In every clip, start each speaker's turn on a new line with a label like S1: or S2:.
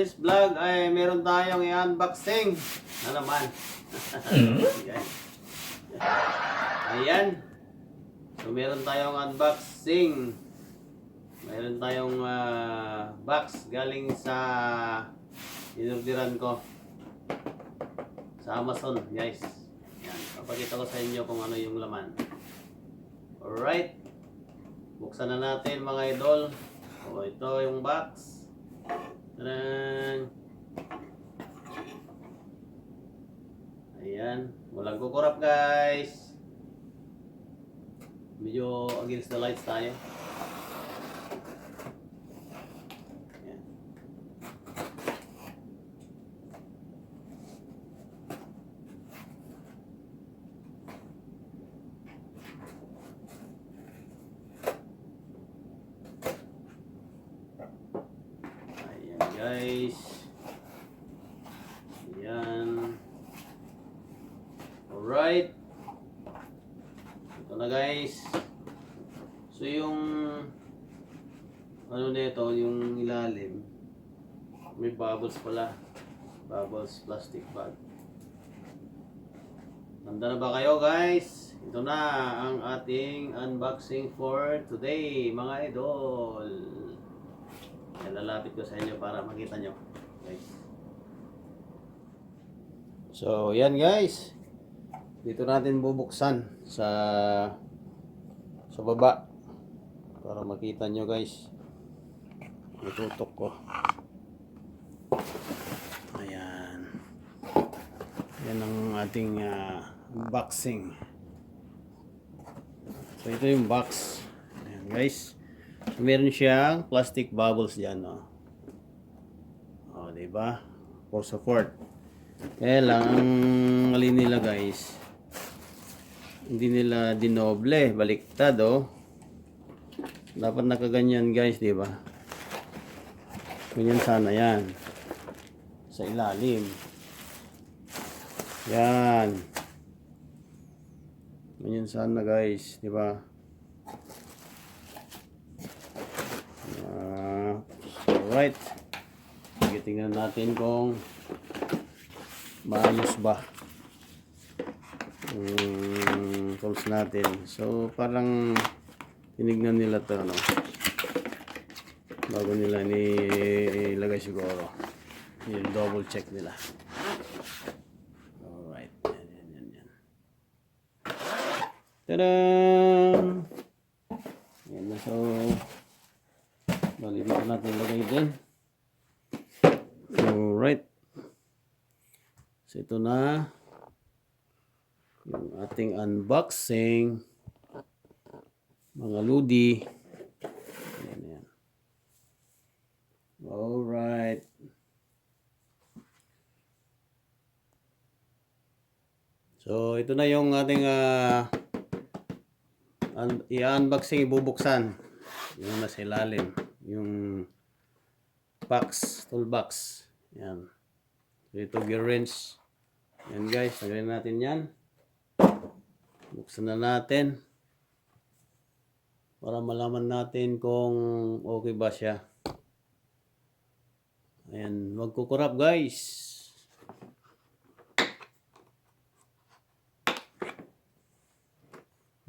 S1: today's vlog ay meron tayong i-unboxing na naman. Ayan. Ayan. So meron tayong unboxing. Meron tayong box galing sa inorderan ko sa Amazon, guys. Ayan. Papakita ko sa inyo kung ano yung laman. Alright. Buksan na natin mga idol. O, ito yung box. Tadaan! Ayan. Walang kukurap, guys. Medyo against the lights tayo. Ayan. Ayan, guys. Ayan. Alright. Ito na, guys. So yung ano nito, yung ilalim, may bubbles pala. Bubbles plastic bag. Handa na ba kayo, guys? Ito na ang ating unboxing for today, mga idol. Lalapit ko sa inyo para makita nyo, guys. So yan, guys. Dito natin bubuksan sa baba para makita nyo, guys. Itutok ko. Ayan. Yan ang ating unboxing. So ito yung box. Ayan, guys. So, meron siyang plastic bubbles diyan, no. Oh, di ba? For support. Kaya lang ang mali nila, guys. Hindi nila dinoble, baliktad, oh. Dapat nakaganyan, guys, di ba? Ganyan sana yan. Sa ilalim. Yan. Ganyan sana, guys, di ba? Alright. Sige, tingnan natin kung maayos ba tools natin. So parang tinignan nila to, ano, bago nila nilagay siguro. Yung double check nila. Alright. Yan. Tadaan! Yan na. So bali dito natin lagay din. Alright. So ito na yung ating unboxing, mga ludi. Ayan. Alright. So ito na yung ating i-unboxing, ibubuksan. Yung nasa ilalim, yung box, toolbox. Yan. So ito gear wrench. Yan, guys, lagyan natin yan. Buksan na natin para malaman natin kung okay ba siya. Ayan, wag kukurap, guys.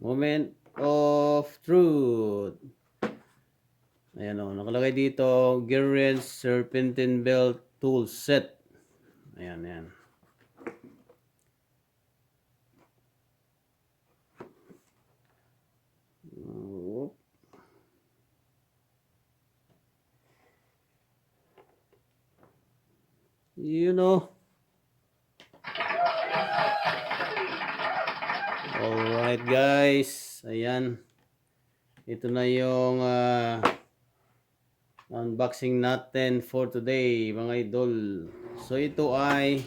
S1: Moment of truth. Ayan, o, nakalagay dito, gear wrench serpentine belt tool set. Ayan. You know. Alright, guys. Ayan. Ito na yung unboxing natin for today, mga idol. So ito ay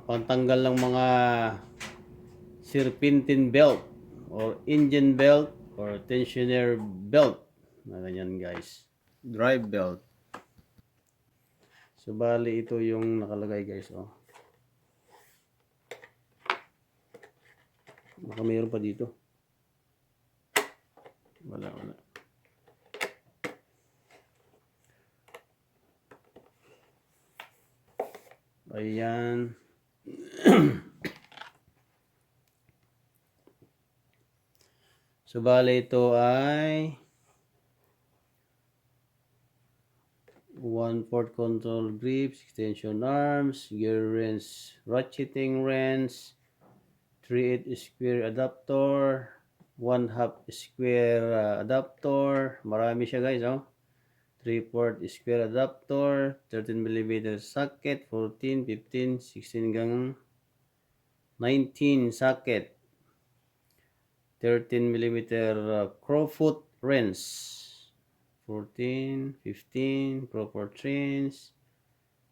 S1: pantanggal ng mga serpentine belt or engine belt or tensioner belt na ganyan, guys. Drive belt. So bali ito yung nakalagay, guys, oh. Baka mayroon pa dito. Wala. Ayan. So, bale ito ay 1/4 control grips, extension arms, gear wrench, ratcheting wrench, 3/8 square adapter, 1/2 square adapter. Marami siya guys, oh. 3/4 square adapter, 13mm socket, 14, 15, 16 hanggang 19 socket, 13mm crowfoot wrench, 14, 15 crowfoot wrench.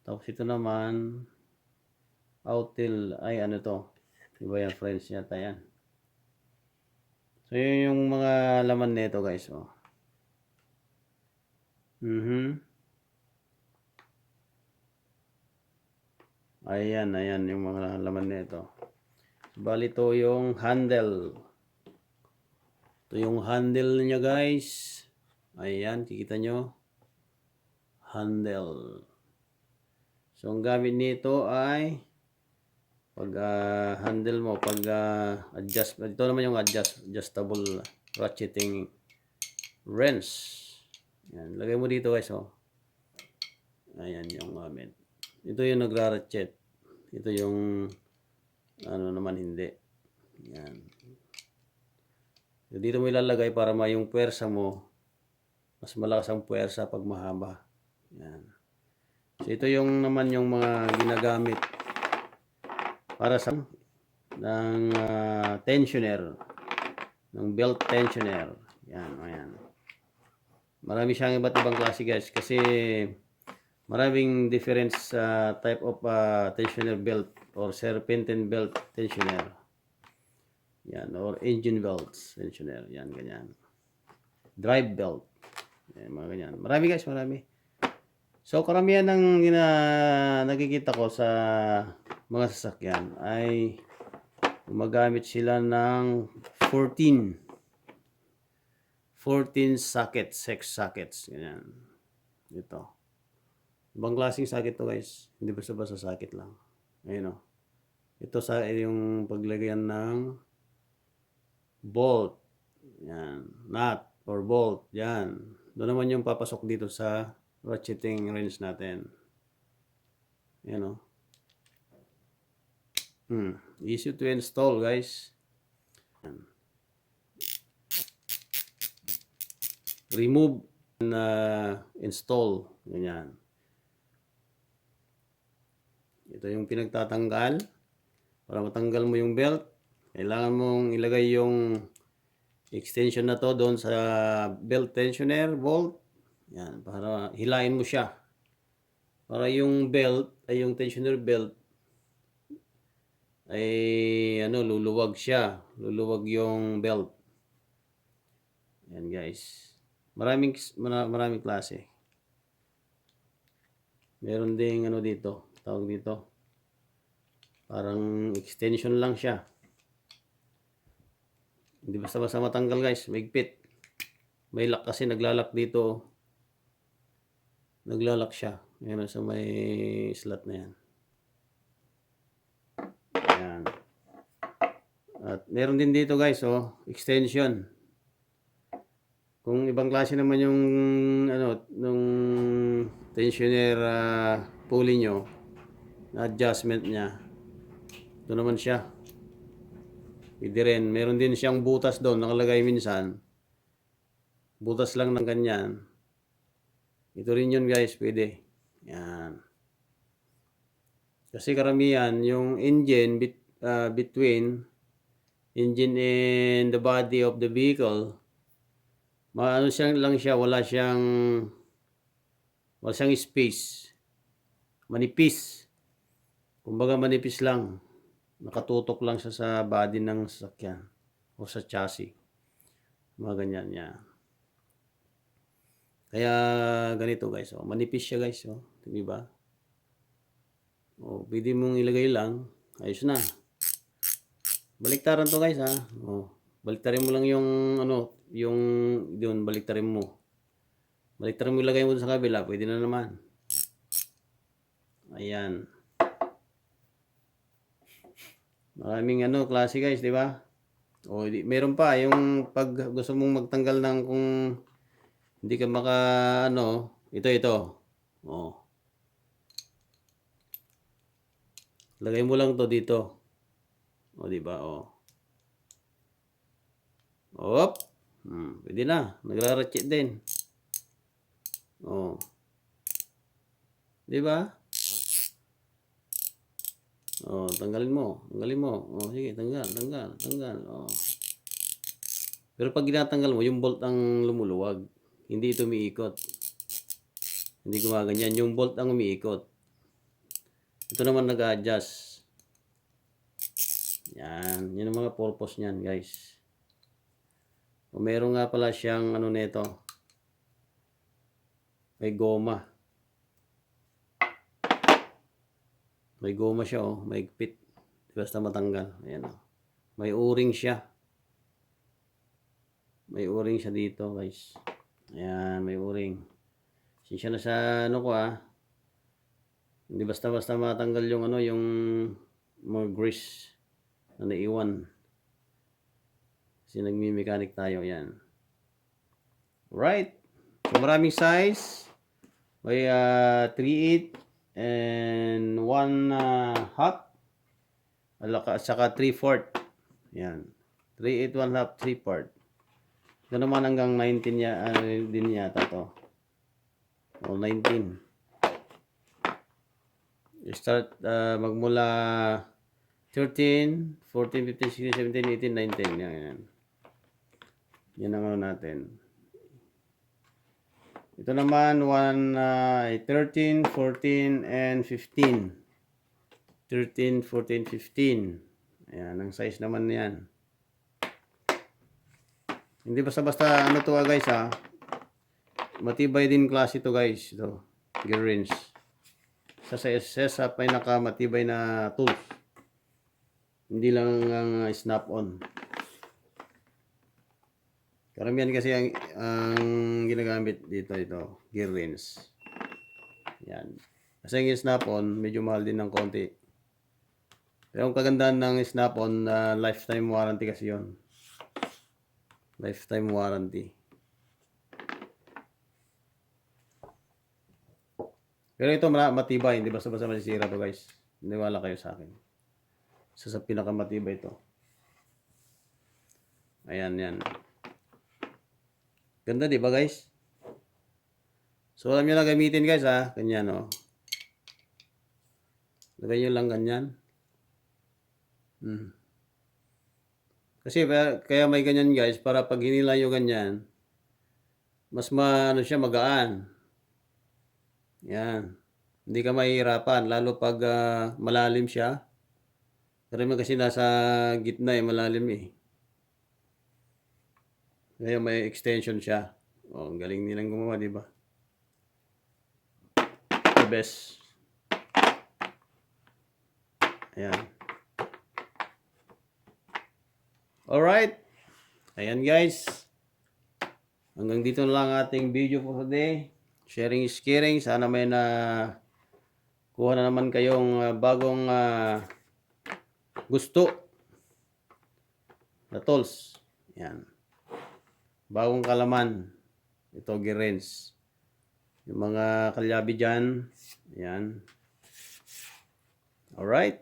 S1: Tapos ito naman outil, ay ano to, iba yan friends yata yan. So yun yung mga laman nito guys, oh. Ayan yung mga laman nito. Bali ito yung handle. Ito yung handle niya guys. Ayan, kikita nyo. Handle. So ang gamit nito ay pag handle mo, pag adjust. Ito naman yung adjustable ratcheting wrench. Ayan, lagay mo dito guys, oh. Ayan yung gamit. Ito yung nagra-ratchet. Ito yung ano naman hindi. Ayan. So, dito mo ilalagay para yung puwersa mo, mas malakas ang puwersa pag mahaba. Ayan. So ito yung naman yung mga ginagamit para sa ng tensioner, ng belt tensioner. Yan, ayan. Marami siyang iba't ibang klase guys kasi maraming different type of tensioner belt or serpentine belt tensioner. Yan, or engine belts tensioner. Yan, ganyan. Drive belt. Yan, mga ganyan. Marami guys, marami. So, karamihan ng nakikita ko sa mga sasakyan ay gumagamit sila ng 14 sockets, 6 sockets. Ganyan. Ito. Ibang klaseng socket to guys. Hindi basta-basta socket lang. Ayun o. Ito sa yung paglagyan ng bolt. Yan. Nut or bolt. Yan. Doon naman yung papasok dito sa ratcheting wrench natin. Yan o. Easy to install guys. Yan. Remove and install. Ganyan. Ito yung pinagtatanggal. Para matanggal mo yung belt, kailangan mong ilagay yung extension na to doon sa belt tensioner bolt. Yan, para hilain mo siya. Para yung belt, ay yung tensioner belt, ay luluwag siya. Luluwag yung belt. Yan guys. Maraming klase. Meron ding dito, tawag dito. Parang extension lang siya. Hindi basta-basta matanggal guys, maigpit. May lock kasi naglalak dito. Naglalak siya. Yan sa may slot na yan. Ayan. At meron din dito guys, extension. Kung ibang klase naman yung nung tensioner pulley nyo, na adjustment niya. Ito naman siya. Pwede rin. Meron din siyang butas doon, nakalagay minsan. Butas lang ng ganyan. Ito rin yun guys, pwede. Yan. Kasi karamihan, yung engine between engine and the body of the vehicle, lang siya, wala siyang space. Manipis. Kumbaga manipis lang. Nakatutok lang siya sa body ng sasakyan o sa chassis. Mga ganyan niya. Kaya ganito guys, manipis siya guys, di ba? Pwede mong ilagay lang, ayos na. Baliktaran to guys ha. Baliktarin mo lang yung yung doon, baliktarin mo. Baliktarin mo, ilagay mo sa kabila, pwede na naman. Ayan. Maraming ano, klase guys, di ba? O, meron pa, yung pag gusto mong magtanggal ng kung hindi ka maka, ano, ito. O, lagay mo lang to dito. O, di ba? O. Op. Pwede na. Nagraratchet din. O. Di ba? O, tanggalin mo. O, sige, tanggal. O. Pero pag ginatanggal mo, yung bolt ang lumuluwag. Hindi ito umiikot. Hindi gumaganyan. Yung bolt ang umiikot. Ito naman nag-adjust. Yan. Yan ang mga purpose niyan, guys. O, meron nga pala siyang ano nito. May goma. May goma siya, oh. May pit. Basta matanggal. Ayan, oh. May o-ring siya. May o-ring siya dito, guys. Ayan, may o-ring. Sinsya na sa ano ko, ah. Hindi basta-basta matanggal yung ano, yung mga grease na naiwan. Kasi nagmi-mechanic tayo, yan. Right. So, maraming size. May 3/8 and 1/2. At saka 3/4. Yan. 3/8, 1/2, 3/4. Ito naman hanggang 19 din yata to. O 19. Start magmula 13, 14, 15, 16, 17, 18, 19. Yan. Yan ang ano natin. Ito naman 13, 14, and 15. 13, 14, 15. Ayan, ang size naman yan. Hindi basta-basta ano to guys ha. Matibay din klase to guys. Ito, gear wrench. Sa pinakamatibay na tools. Hindi lang ang snap-on. Karamihan kasi ang ginagamit dito ito, gear wrench. Yan. Kasi yung snap-on, medyo mahal din ng konti. Pero ang kagandahan ng snap-on, lifetime warranty kasi yon. Lifetime warranty. Pero ito matibay, hindi basta-basta masisira to guys. Niwala kayo sa akin. Isa sa pinakamatibay ito. Ayan, yan. Ganda, di ba guys? So, alam nyo na gamitin guys ha. Ganyan o. Lagay nyo lang ganyan. Kasi kaya may ganyan guys, para pag hinila nyo ganyan, mas siya, magaan. Yan. Hindi ka mahihirapan, lalo pag malalim siya. Pero kasi nasa gitna malalim eh. Kaya may extension siya. Oh, ang galing nilang gumawa, di ba? The best. Ayan. Alright. Ayan guys. Hanggang dito na lang ating video for today. Sharing is caring. Sana may kuha na naman kayong bagong gusto na tools. Ayan. Bagong kalaman. Ito gear wrench. Yung mga kalyabi dyan. Ayan. Alright.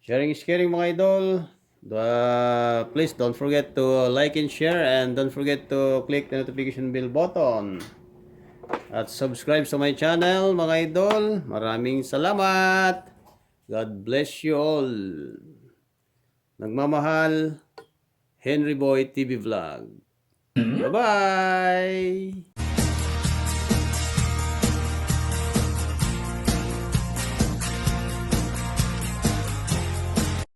S1: Sharing is caring mga idol. Please don't forget to like and share, and don't forget to click the notification bell button at subscribe sa my channel mga idol. Maraming salamat. God bless you all. Nagmamahal, Henry Boy TV Vlog. Bye-bye.